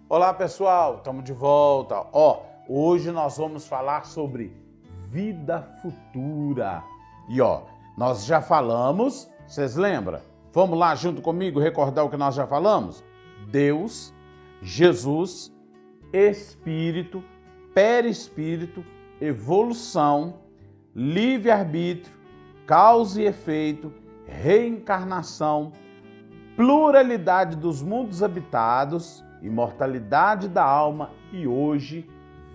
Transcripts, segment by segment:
Olá pessoal, estamos de volta. Hoje nós vamos falar sobre vida futura. E nós já falamos, vocês lembram? Vamos lá junto comigo recordar o que nós já falamos? Deus, Jesus, Espírito, perispírito, evolução, livre-arbítrio, causa e efeito, reencarnação, pluralidade dos mundos habitados, imortalidade da alma e hoje,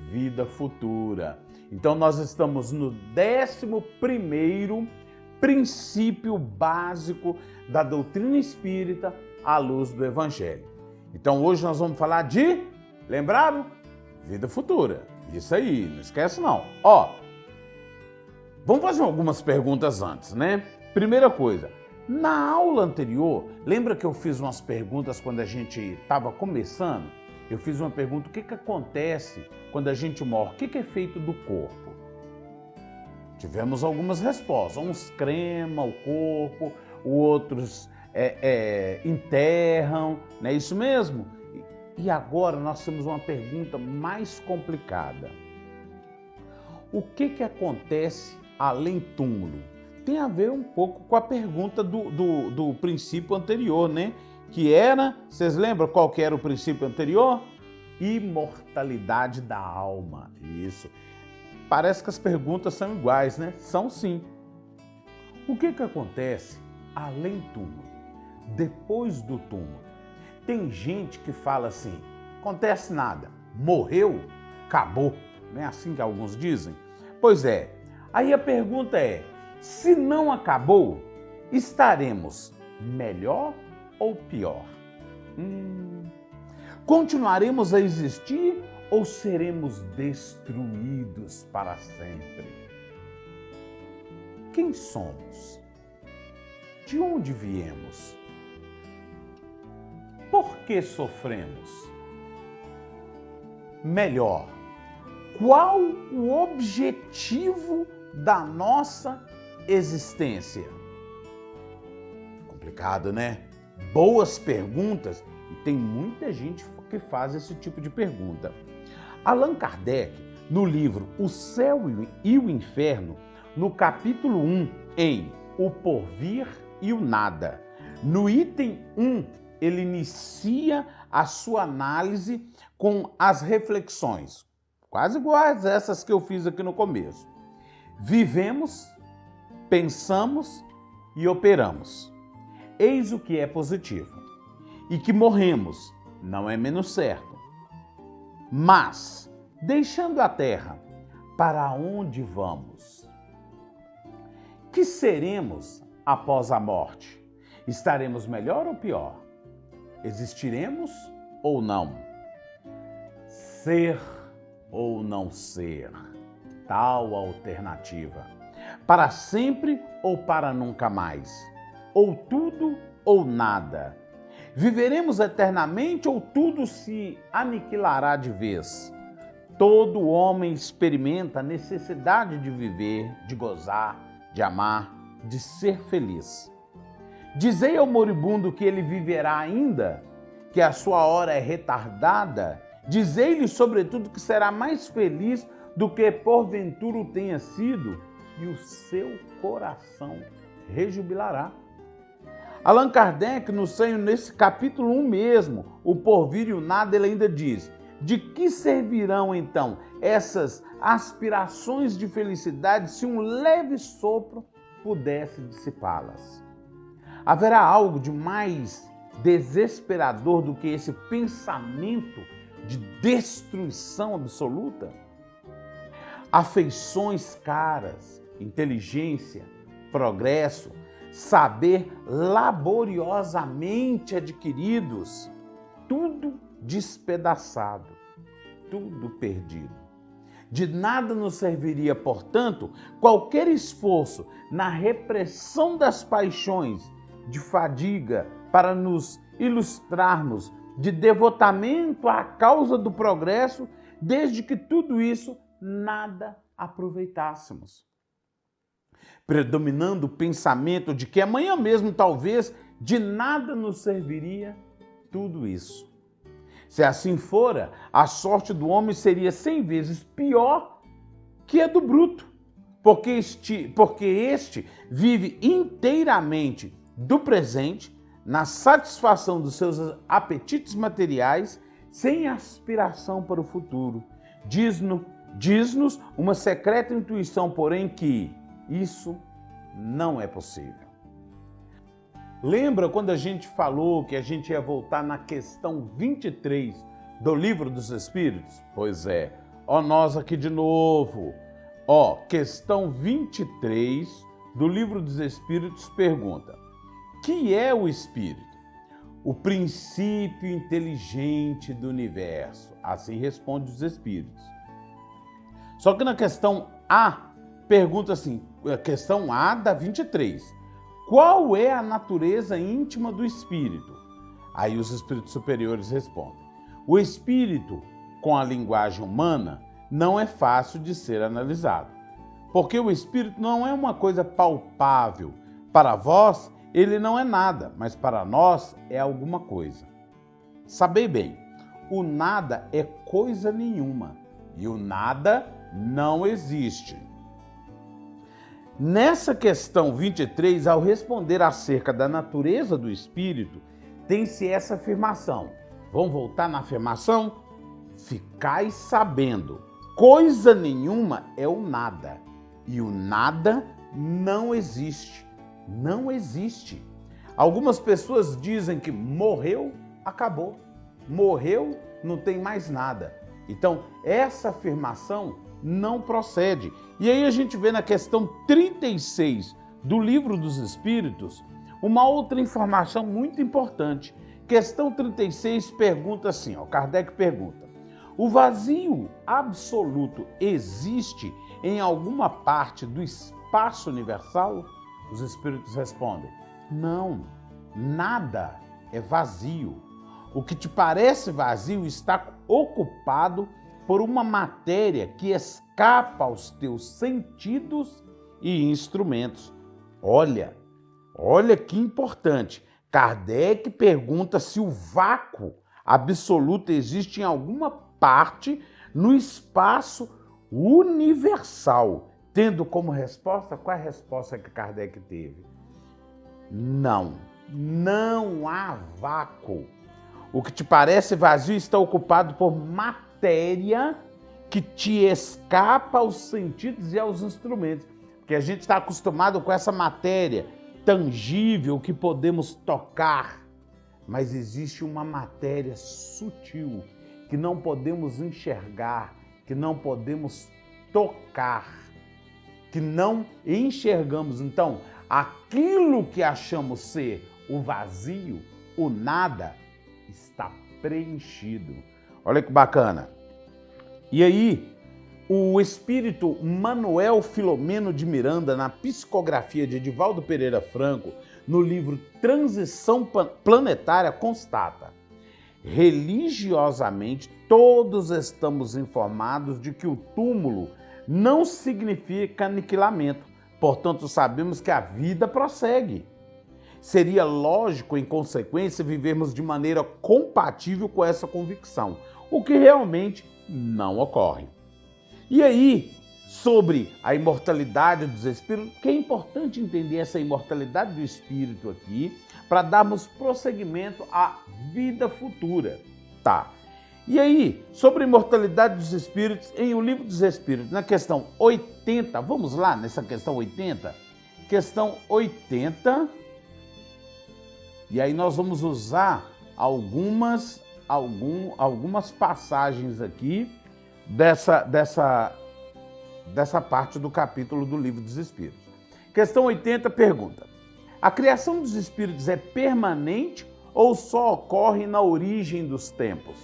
vida futura. Então nós estamos no 11º princípio básico da doutrina espírita à luz do Evangelho. Então hoje nós vamos falar de, lembraram? Vida futura. Isso aí, não esquece não. Vamos fazer algumas perguntas antes, né? Primeira coisa, na aula anterior, lembra que eu fiz umas perguntas quando a gente estava começando? Eu fiz uma pergunta, o que acontece quando a gente morre? O que é feito do corpo? Tivemos algumas respostas. Uns cremam o corpo, outros enterram, não é isso mesmo? E agora nós temos uma pergunta mais complicada. O que acontece além túmulo? Tem a ver um pouco com a pergunta do princípio anterior, né? Que era, vocês lembram qual que era o princípio anterior? Imortalidade da alma. Isso. Parece que as perguntas são iguais, né? São sim. O que acontece além túmulo? Depois do túmulo? Tem gente que fala assim, acontece nada, morreu, acabou. Não é assim que alguns dizem? Pois é. Aí a pergunta é, se não acabou, estaremos melhor ou pior? Continuaremos a existir ou seremos destruídos para sempre? Quem somos? De onde viemos? Por que sofremos? Melhor, qual o objetivo da nossa existência? Complicado, né? Boas perguntas e tem muita gente que faz esse tipo de pergunta. Allan Kardec, no livro O Céu e o Inferno, no capítulo 1, em O Porvir e o Nada, no item 1, ele inicia a sua análise com as reflexões, quase iguais a essas que eu fiz aqui no começo. Vivemos, pensamos e operamos. Eis o que é positivo. E que morremos não é menos certo. Mas, deixando a terra, para onde vamos? Que seremos após a morte? Estaremos melhor ou pior? Existiremos ou não? Ser ou não ser? Tal alternativa. Para sempre ou para nunca mais? Ou tudo ou nada? Viveremos eternamente ou tudo se aniquilará de vez? Todo homem experimenta a necessidade de viver, de gozar, de amar, de ser feliz. Dizei ao moribundo que ele viverá ainda, que a sua hora é retardada. Dizei-lhe, sobretudo, que será mais feliz do que porventura o tenha sido, e o seu coração rejubilará. Allan Kardec, nesse capítulo 1 mesmo, O Porvir e o Nada, ele ainda diz, de que servirão então essas aspirações de felicidade se um leve sopro pudesse dissipá-las? Haverá algo de mais desesperador do que esse pensamento de destruição absoluta? Afeições caras, inteligência, progresso, saber laboriosamente adquiridos, tudo despedaçado, tudo perdido. De nada nos serviria, portanto, qualquer esforço na repressão das paixões, de fadiga para nos ilustrarmos, de devotamento à causa do progresso, desde que tudo isso nada aproveitássemos. Predominando o pensamento de que amanhã mesmo talvez de nada nos serviria tudo isso. Se assim fora, a sorte do homem seria 100 vezes pior que a do bruto, porque este vive inteiramente do presente, na satisfação dos seus apetites materiais, sem aspiração para o futuro. Diz-nos uma secreta intuição, porém, que isso não é possível. Lembra quando a gente falou que a gente ia voltar na questão 23 do Livro dos Espíritos? Pois é, nós aqui de novo. Questão 23 do Livro dos Espíritos pergunta: que é o Espírito? O princípio inteligente do universo. Assim responde os Espíritos. Só que na questão A, pergunta assim, a questão A da 23. Qual é a natureza íntima do Espírito? Aí os Espíritos superiores respondem: o Espírito, com a linguagem humana, não é fácil de ser analisado, porque o Espírito não é uma coisa palpável. Para vós, ele não é nada, mas para nós é alguma coisa. Sabei bem, o nada é coisa nenhuma e o nada não existe. Nessa questão 23, ao responder acerca da natureza do Espírito, tem-se essa afirmação. Vamos voltar na afirmação? Ficai sabendo, coisa nenhuma é o nada e o nada não existe. Não existe. Algumas pessoas dizem que morreu, acabou. Morreu, não tem mais nada. Então, essa afirmação não procede. E aí a gente vê na questão 36 do Livro dos Espíritos uma outra informação muito importante. Questão 36 pergunta assim, Kardec pergunta: o vazio absoluto existe em alguma parte do espaço universal? Os Espíritos respondem: não, nada é vazio. O que te parece vazio está ocupado por uma matéria que escapa aos teus sentidos e instrumentos. Olha que importante. Kardec pergunta se o vácuo absoluto existe em alguma parte no espaço universal. Tendo como resposta, qual é a resposta que Kardec teve? Não há vácuo. O que te parece vazio está ocupado por matéria que te escapa aos sentidos e aos instrumentos. Porque a gente está acostumado com essa matéria tangível que podemos tocar. Mas existe uma matéria sutil que não podemos enxergar, que não podemos tocar, que não enxergamos. Então, aquilo que achamos ser o vazio, o nada, está preenchido. Olha que bacana. E aí, o espírito Manuel Filomeno de Miranda, na psicografia de Edivaldo Pereira Franco, no livro Transição Planetária, constata: religiosamente, todos estamos informados de que o túmulo não significa aniquilamento. Portanto, sabemos que a vida prossegue. Seria lógico, em consequência, vivermos de maneira compatível com essa convicção, o que realmente não ocorre. E aí, sobre a imortalidade dos espíritos, que é importante entender essa imortalidade do espírito aqui, para darmos prosseguimento à vida futura. Tá. E aí, sobre a imortalidade dos espíritos, em O Livro dos Espíritos, na questão 80, vamos lá nessa questão 80? Questão 80, e aí nós vamos usar algumas passagens aqui dessa parte do capítulo do Livro dos Espíritos. Questão 80 pergunta: a criação dos espíritos é permanente ou só ocorre na origem dos tempos?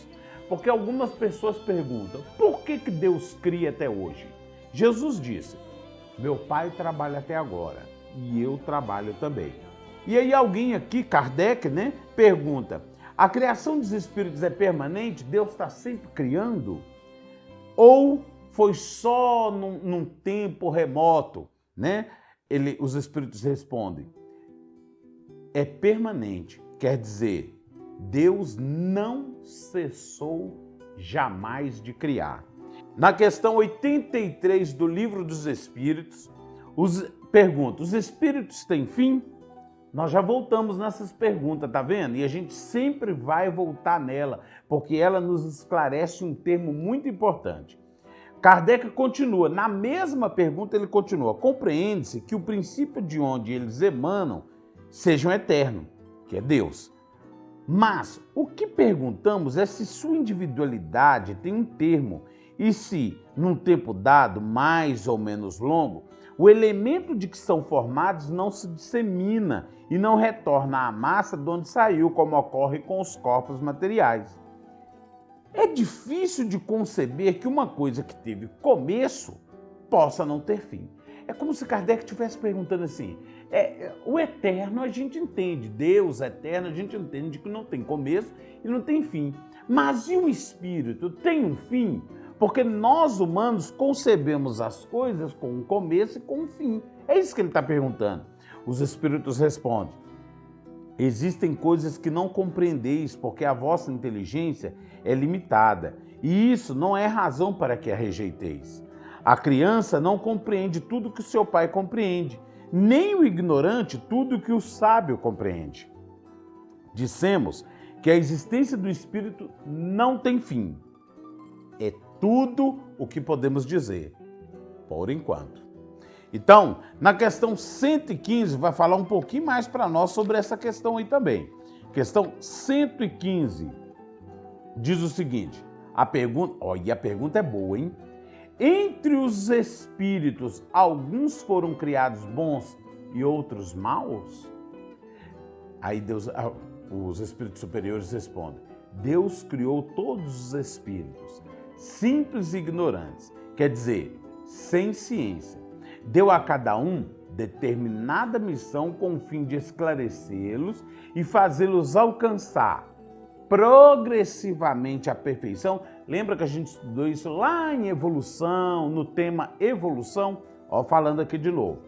Porque algumas pessoas perguntam: por que Deus cria até hoje? Jesus disse: meu Pai trabalha até agora e eu trabalho também. E aí alguém aqui, Kardec, pergunta: a criação dos espíritos é permanente? Deus está sempre criando? Ou foi só num tempo remoto? Os espíritos respondem: é permanente, quer dizer, Deus não cessou jamais de criar. Na questão 83 do Livro dos Espíritos, pergunta: os espíritos têm fim? Nós já voltamos nessas perguntas, tá vendo? E a gente sempre vai voltar nela, porque ela nos esclarece um termo muito importante. Kardec continua, na mesma pergunta ele continua: compreende-se que o princípio de onde eles emanam sejam eterno, que é Deus. Mas o que perguntamos é se sua individualidade tem um termo e se, num tempo dado, mais ou menos longo, o elemento de que são formados não se dissemina e não retorna à massa de onde saiu, como ocorre com os corpos materiais. É difícil de conceber que uma coisa que teve começo possa não ter fim. É como se Kardec estivesse perguntando assim, o eterno a gente entende, Deus eterno a gente entende que não tem começo e não tem fim. Mas e o espírito tem um fim? Porque nós humanos concebemos as coisas com um começo e com um fim. É isso que ele está perguntando. Os espíritos respondem: existem coisas que não compreendeis, porque a vossa inteligência é limitada, e isso não é razão para que a rejeiteis. A criança não compreende tudo que o seu pai compreende, nem o ignorante tudo que o sábio compreende. Dissemos que a existência do espírito não tem fim. É tudo o que podemos dizer, por enquanto. Então, na questão 115, vai falar um pouquinho mais para nós sobre essa questão aí também. Questão 115 diz o seguinte, a pergunta é boa, hein? Entre os espíritos, alguns foram criados bons e outros maus? Aí os espíritos superiores respondem: Deus criou todos os espíritos, simples e ignorantes, quer dizer, sem ciência. Deu a cada um determinada missão com o fim de esclarecê-los e fazê-los alcançar progressivamente a perfeição. Lembra que a gente estudou isso lá em evolução, no tema evolução? Falando aqui de novo.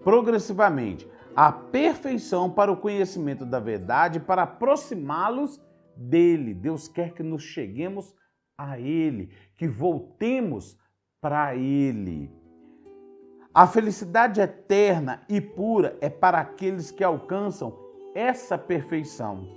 Progressivamente, a perfeição para o conhecimento da verdade, para aproximá-los dele. Deus quer que nos cheguemos a ele, que voltemos para ele. A felicidade eterna e pura é para aqueles que alcançam essa perfeição.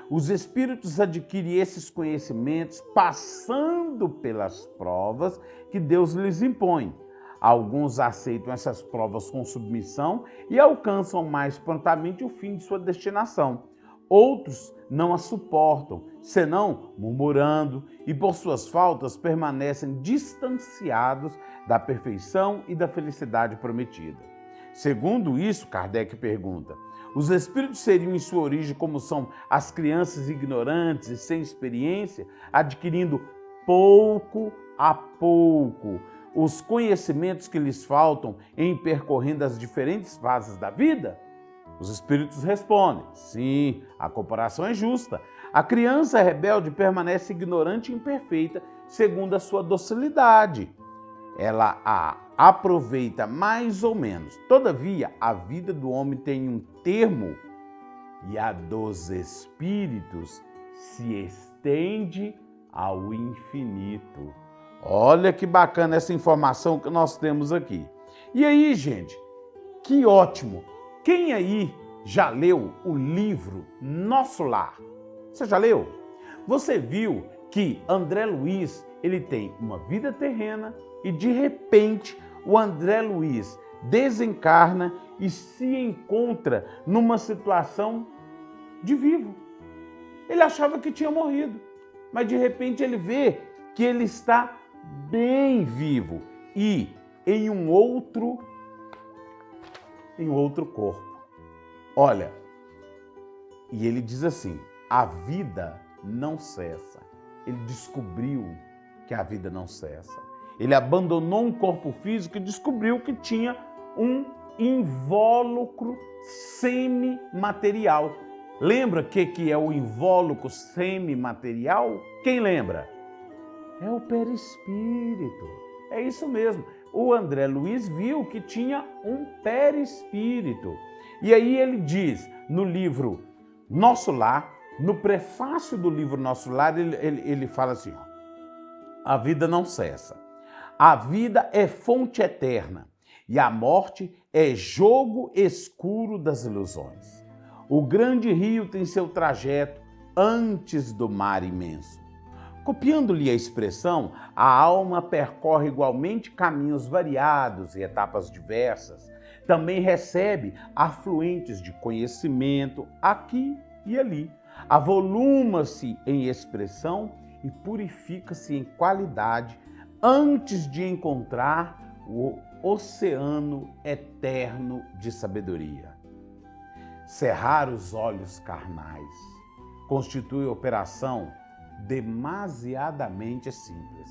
Os espíritos adquirem esses conhecimentos passando pelas provas que Deus lhes impõe. Alguns aceitam essas provas com submissão e alcançam mais prontamente o fim de sua destinação. Outros não a suportam, senão murmurando, e por suas faltas permanecem distanciados da perfeição e da felicidade prometida. Segundo isso, Kardec pergunta: os espíritos seriam em sua origem como são as crianças ignorantes e sem experiência, adquirindo pouco a pouco os conhecimentos que lhes faltam em percorrendo as diferentes fases da vida? Os espíritos respondem: sim, a comparação é justa. A criança rebelde permanece ignorante e imperfeita segundo a sua docilidade. Ela a aproveita mais ou menos. Todavia, a vida do homem tem um termo e a dos espíritos se estende ao infinito. Olha que bacana essa informação que nós temos aqui. E aí, gente, que ótimo! Quem aí já leu o livro Nosso Lar? Você já leu? Você viu que André Luiz, ele tem uma vida terrena e de repente o André Luiz desencarna e se encontra numa situação de vivo. Ele achava que tinha morrido, mas de repente ele vê que ele está bem vivo e em um outro corpo. Olha, e ele diz assim: a vida não cessa. Ele descobriu que a vida não cessa. Ele abandonou um corpo físico e descobriu que tinha um invólucro semimaterial. Lembra o que é o invólucro semimaterial? Quem lembra? É o perispírito. É isso mesmo. O André Luiz viu que tinha um perispírito. E aí ele diz no livro Nosso Lar No prefácio do livro Nosso Lar, ele fala assim, ó, a vida não cessa. A vida é fonte eterna e a morte é jogo escuro das ilusões. O grande rio tem seu trajeto antes do mar imenso. Copiando-lhe a expressão, a alma percorre igualmente caminhos variados e etapas diversas. Também recebe afluentes de conhecimento aqui e ali. Avoluma-se em expressão e purifica-se em qualidade antes de encontrar o oceano eterno de sabedoria. Cerrar os olhos carnais constitui operação demasiadamente simples.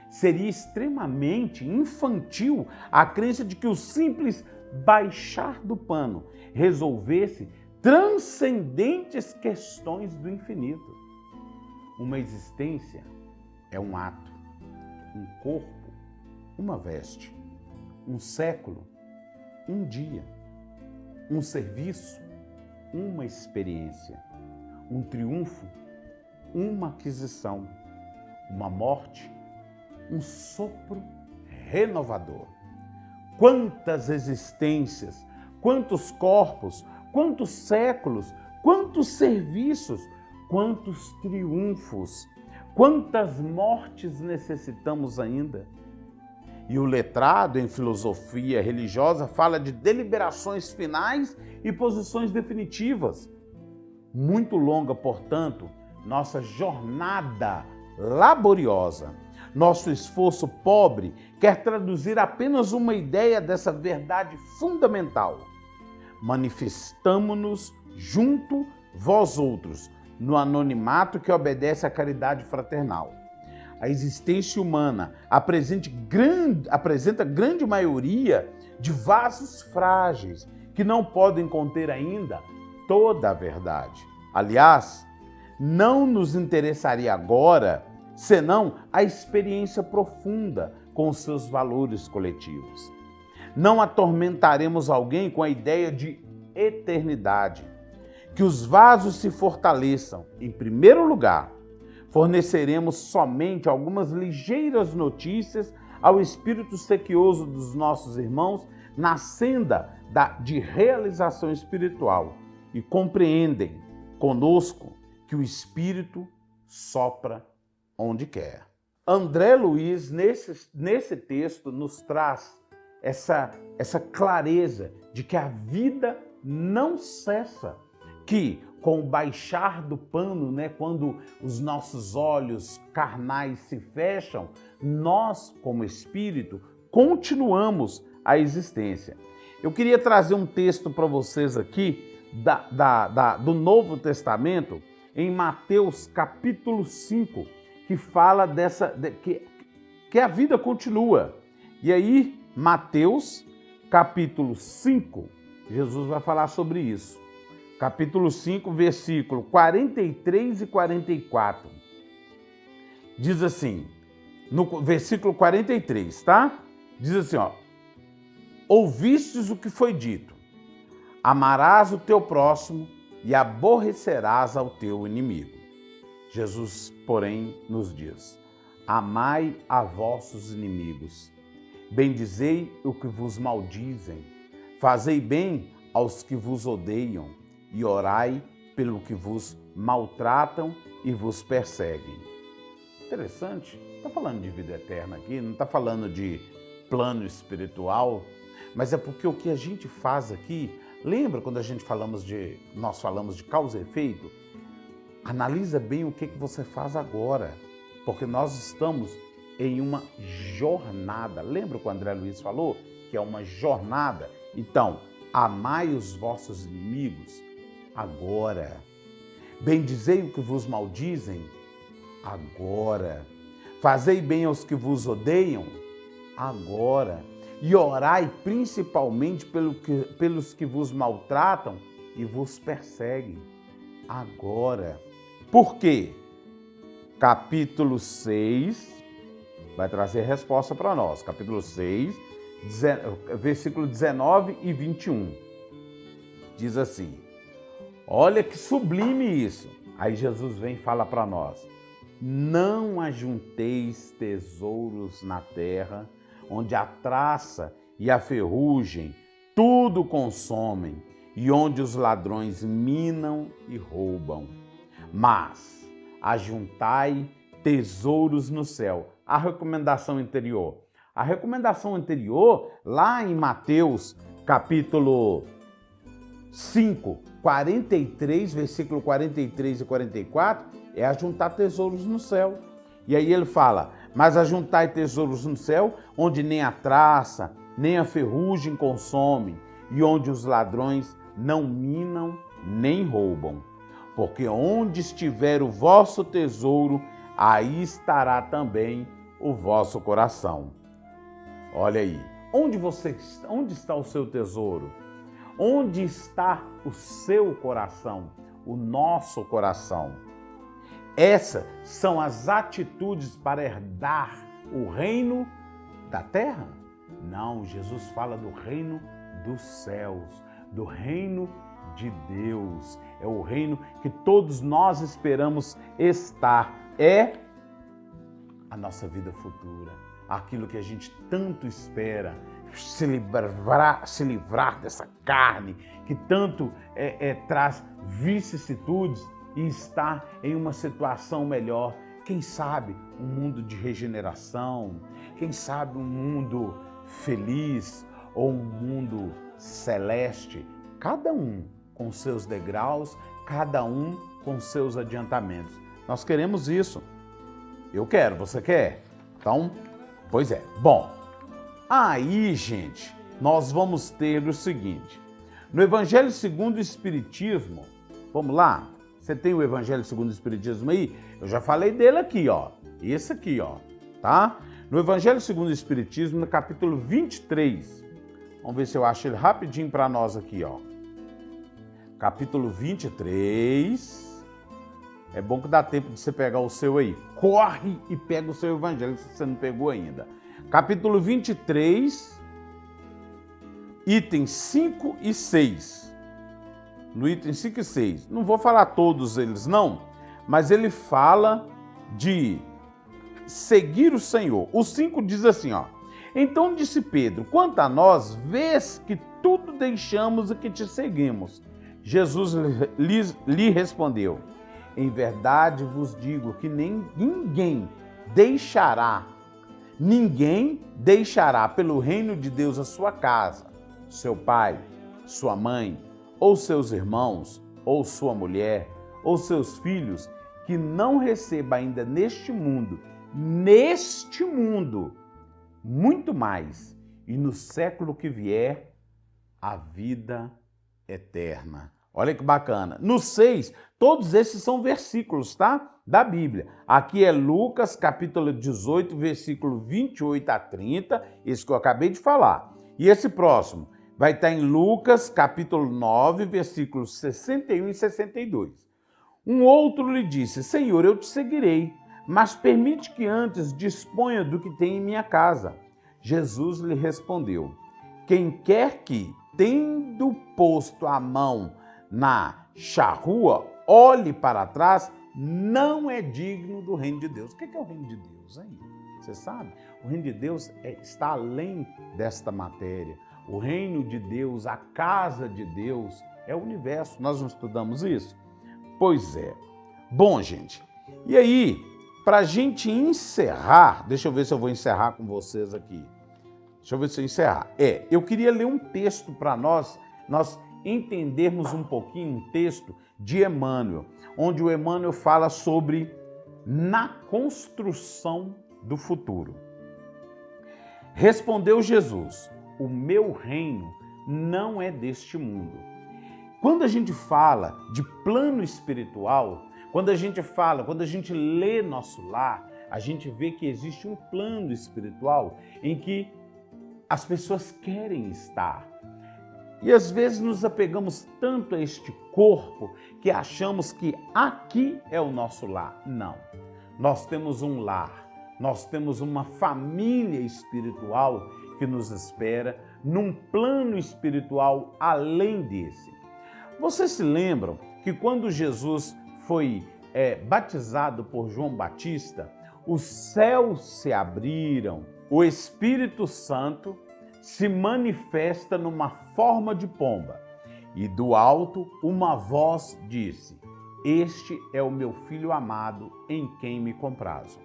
Seria extremamente infantil a crença de que o simples baixar do pano resolvesse transcendentes questões do infinito. Uma existência é um ato, um corpo, uma veste, um século, um dia, um serviço, uma experiência, um triunfo, uma aquisição, uma morte, um sopro renovador. Quantas existências, quantos corpos, quantos séculos, quantos serviços, quantos triunfos, quantas mortes necessitamos ainda? E o letrado em filosofia religiosa fala de deliberações finais e posições definitivas. Muito longa, portanto, nossa jornada laboriosa. Nosso esforço pobre quer traduzir apenas uma ideia dessa verdade fundamental. Manifestamo-nos junto, vós outros, no anonimato que obedece à caridade fraternal. A existência humana apresenta grande maioria de vasos frágeis que não podem conter ainda toda a verdade. Aliás, não nos interessaria agora senão a experiência profunda com os seus valores coletivos. Não atormentaremos alguém com a ideia de eternidade. Que os vasos se fortaleçam. Em primeiro lugar, forneceremos somente algumas ligeiras notícias ao espírito sequioso dos nossos irmãos na senda de realização espiritual e compreendem conosco que o espírito sopra onde quer. André Luiz, nesse texto, nos traz essa clareza de que a vida não cessa, que com o baixar do pano, quando os nossos olhos carnais se fecham, nós, como espírito, continuamos a existência. Eu queria trazer um texto para vocês aqui do Novo Testamento, em Mateus capítulo 5, que fala que a vida continua. E aí, Mateus capítulo 5, Jesus vai falar sobre isso. Capítulo 5, versículo 43 e 44. Diz assim, no versículo 43, tá? Diz assim, ó. Ouvistes o que foi dito, amarás o teu próximo e aborrecerás ao teu inimigo. Jesus, porém, nos diz, amai a vossos inimigos, bendizei o que vos maldizem, fazei bem aos que vos odeiam e orai pelo que vos maltratam e vos perseguem. Interessante, está falando de vida eterna aqui, não está falando de plano espiritual, mas é porque o que a gente faz aqui, lembra quando nós falamos de causa e efeito? Analisa bem o que você faz agora, porque nós estamos em uma jornada. Lembra que o André Luiz falou que é uma jornada? Então, amai os vossos inimigos agora. Bendizei o que vos maldizem agora. Fazei bem aos que vos odeiam agora. E orai principalmente pelos que vos maltratam e vos perseguem agora. Por quê? Capítulo 6 vai trazer resposta para nós. Capítulo 6, versículo 19 e 21. Diz assim, olha que sublime isso. Aí Jesus vem e fala para nós: não ajunteis tesouros na terra, onde a traça e a ferrugem tudo consomem, e onde os ladrões minam e roubam. Mas ajuntai tesouros no céu. A recomendação anterior. A recomendação anterior, lá em Mateus, capítulo 5, 43, versículo 43 e 44, é ajuntar tesouros no céu. E aí ele fala: mas ajuntai tesouros no céu, onde nem a traça, nem a ferrugem consomem, e onde os ladrões não minam nem roubam. Porque onde estiver o vosso tesouro, aí estará também o vosso coração. Olha aí, onde está o seu tesouro? Onde está o seu coração, o nosso coração? Essas são as atitudes para herdar o reino da terra? Não, Jesus fala do reino dos céus, do reino de Deus. É o reino que todos nós esperamos estar. É a nossa vida futura, aquilo que a gente tanto espera, se livrar dessa carne que tanto traz vicissitudes e estar em uma situação melhor. Quem sabe um mundo de regeneração, quem sabe um mundo feliz ou um mundo celeste, cada um com seus degraus, cada um com seus adiantamentos. Nós queremos isso. Eu quero, você quer? Então, pois é. Bom, aí, gente, nós vamos ter o seguinte. No Evangelho segundo o Espiritismo, vamos lá? Você tem o Evangelho segundo o Espiritismo aí? Eu já falei dele aqui, ó. Esse aqui, ó, tá? No Evangelho segundo o Espiritismo, no capítulo 23. Vamos ver se eu acho ele rapidinho para nós aqui, ó. Capítulo 23. É bom que dá tempo de você pegar o seu aí. Corre e pega o seu Evangelho, se você não pegou ainda. Capítulo 23, itens 5 e 6. No item 5 e 6. Não vou falar todos eles, não, mas ele fala de seguir o Senhor. O 5 diz assim, ó. Então disse Pedro: quanto a nós, vês que tudo deixamos e que te seguimos. Jesus lhe respondeu: em verdade vos digo que ninguém deixará pelo reino de Deus a sua casa, seu pai, sua mãe, ou seus irmãos, ou sua mulher, ou seus filhos, que não receba ainda neste mundo, muito mais, e no século que vier, a vida eterna. Olha que bacana. No 6, todos esses são versículos, tá? Da Bíblia. Aqui é Lucas, capítulo 18, versículo 28 a 30, esse que eu acabei de falar. E esse próximo vai estar em Lucas, capítulo 9, versículos 61 e 62. Um outro lhe disse: Senhor, eu te seguirei, mas permite que antes disponha do que tem em minha casa. Jesus lhe respondeu: quem quer que, tendo posto a mão na charrua, olhe para trás, não é digno do reino de Deus. O que é o reino de Deus aí? Você sabe? O reino de Deus está além desta matéria. O reino de Deus, a casa de Deus, é o universo. Nós não estudamos isso? Pois é. Bom, gente, e aí, para a gente encerrar, deixa eu ver se eu vou encerrar com vocês aqui. Deixa eu ver se eu encerrar. Eu queria ler um texto para nós entendermos um pouquinho um texto de Emmanuel, onde o Emmanuel fala sobre na construção do futuro. Respondeu Jesus: o meu reino não é deste mundo. Quando a gente fala de plano espiritual, quando a gente lê Nosso Lar, a gente vê que existe um plano espiritual em que as pessoas querem estar. E às vezes nos apegamos tanto a este corpo que achamos que aqui é o nosso lar. Não. Nós temos um lar, nós temos uma família espiritual que nos espera num plano espiritual além desse. Vocês se lembram que quando Jesus foi batizado por João Batista, os céus se abriram, o Espírito Santo se manifesta numa forma de pomba, e do alto uma voz disse: Este é o meu filho amado, em quem me comprazo.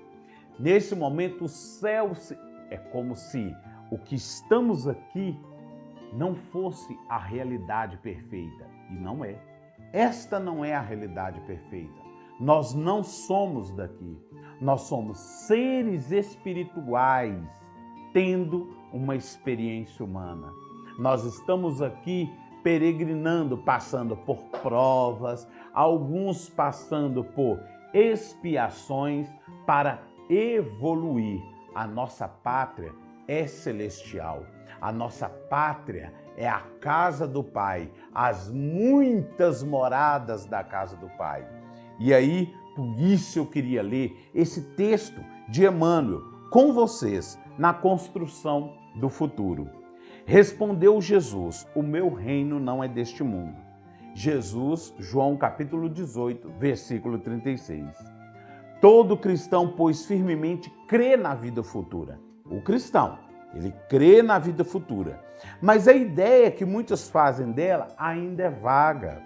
Nesse momento, o céu é como se o que estamos aqui não fosse a realidade perfeita, e não é. Esta não é a realidade perfeita. Nós não somos daqui. Nós somos seres espirituais tendo uma experiência humana. Nós estamos aqui peregrinando, passando por provas, alguns passando por expiações para evoluir. A nossa pátria é celestial. A nossa pátria é a casa do Pai, as muitas moradas da casa do Pai. E aí, por isso eu queria ler esse texto de Emmanuel com vocês na construção do futuro. Respondeu Jesus: o meu reino não é deste mundo. Jesus, João capítulo 18, versículo 36. Todo cristão, pois, firmemente crê na vida futura. O cristão, ele crê na vida futura. Mas a ideia que muitos fazem dela ainda é vaga,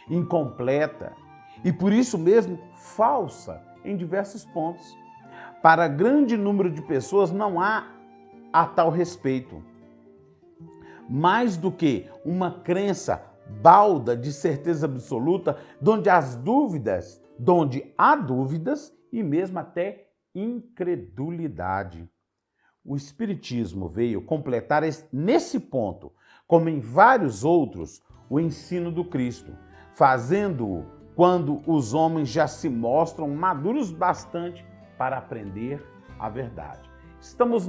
incompleta e, por isso mesmo, falsa em diversos pontos. Para grande número de pessoas não há a tal respeito. Mais do que uma crença balda de certeza absoluta, donde há dúvidas e mesmo até incredulidade. O Espiritismo veio completar nesse ponto, como em vários outros, o ensino do Cristo, fazendo-o quando os homens já se mostram maduros bastante para aprender a verdade. Estamos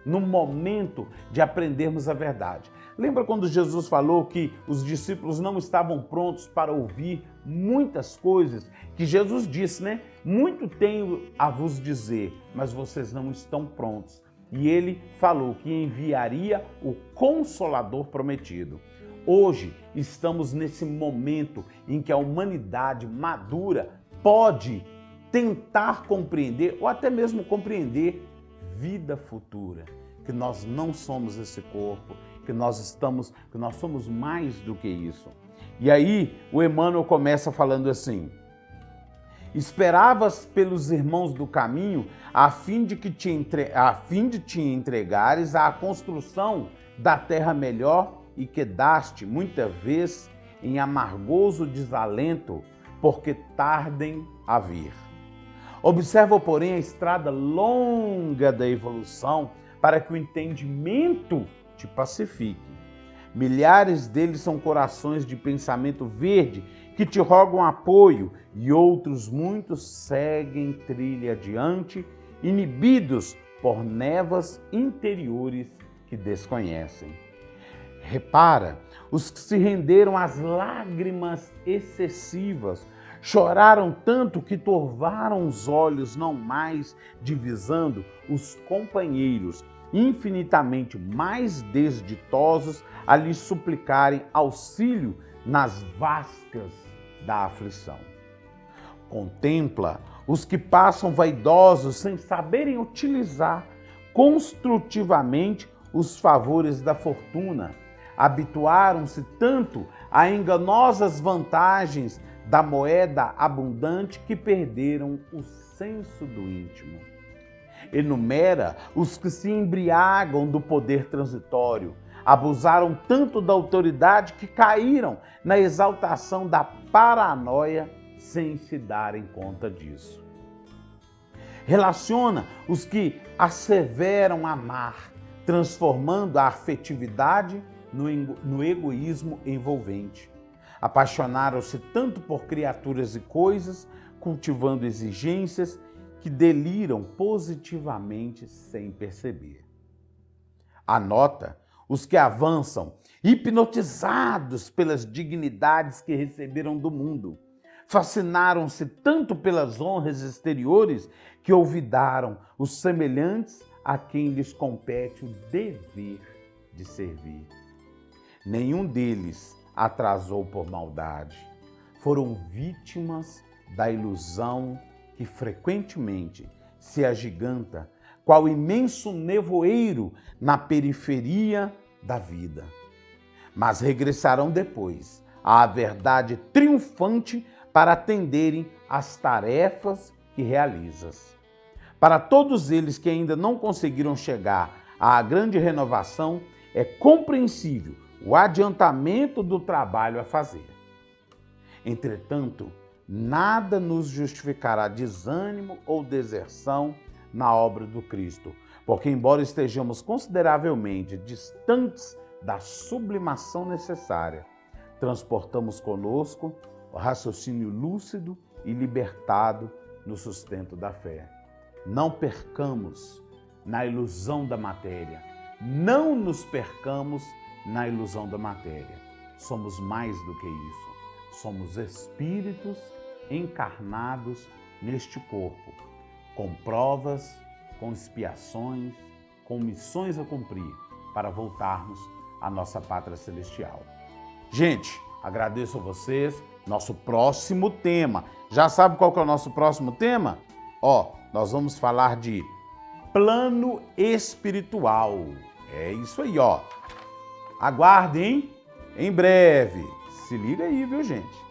no momento de aprendermos a verdade. Lembra quando Jesus falou que os discípulos não estavam prontos para ouvir muitas coisas? Que Jesus disse, né? Muito tenho a vos dizer, mas vocês não estão prontos. E ele falou que enviaria o Consolador prometido. Hoje estamos nesse momento em que a humanidade madura pode tentar compreender ou até mesmo compreender vida futura, que nós não somos esse corpo, que nós somos mais do que isso. E aí o Emmanuel começa falando assim: esperavas pelos irmãos do caminho a fim de te entregares à construção da terra melhor e quedaste muita vez em amargoso desalento porque tardem a vir. Observa, porém, a estrada longa da evolução para que o entendimento te pacifique. Milhares deles são corações de pensamento verde que te rogam apoio e outros muitos seguem trilha adiante, inibidos por névoas interiores que desconhecem. Repara, os que se renderam às lágrimas excessivas, choraram tanto que turvaram os olhos, não mais divisando os companheiros infinitamente mais desditosos a lhes suplicarem auxílio nas vascas da aflição. Contempla os que passam vaidosos sem saberem utilizar construtivamente os favores da fortuna. Habituaram-se tanto a enganosas vantagens da moeda abundante que perderam o senso do íntimo. Enumera os que se embriagam do poder transitório, abusaram tanto da autoridade que caíram na exaltação da paranoia sem se darem conta disso. Relaciona os que asseveram amar, transformando a afetividade no egoísmo envolvente. Apaixonaram-se tanto por criaturas e coisas, cultivando exigências que deliram positivamente sem perceber. Anota os que avançam, hipnotizados pelas dignidades que receberam do mundo. Fascinaram-se tanto pelas honras exteriores que olvidaram os semelhantes a quem lhes compete o dever de servir. Nenhum deles atrasou por maldade. foram vítimas da ilusão que frequentemente se agiganta qual imenso nevoeiro na periferia da vida. Mas regressarão depois à verdade triunfante para atenderem às tarefas que realizas. Para todos eles que ainda não conseguiram chegar à grande renovação, é compreensível o adiantamento do trabalho a fazer. Entretanto, nada nos justificará desânimo ou deserção na obra do Cristo, porque embora estejamos consideravelmente distantes da sublimação necessária, transportamos conosco o raciocínio lúcido e libertado no sustento da fé. Não percamos na ilusão da matéria, não nos percamos na ilusão da matéria. Somos mais do que isso, somos espíritos encarnados neste corpo, com provas, com expiações, com missões a cumprir para voltarmos à nossa pátria celestial. Gente, agradeço a vocês. Nosso próximo tema. Já sabe qual que é o nosso próximo tema? Nós vamos falar de plano espiritual. É isso aí, Aguardem, hein? Em breve. Se liga aí, viu, gente?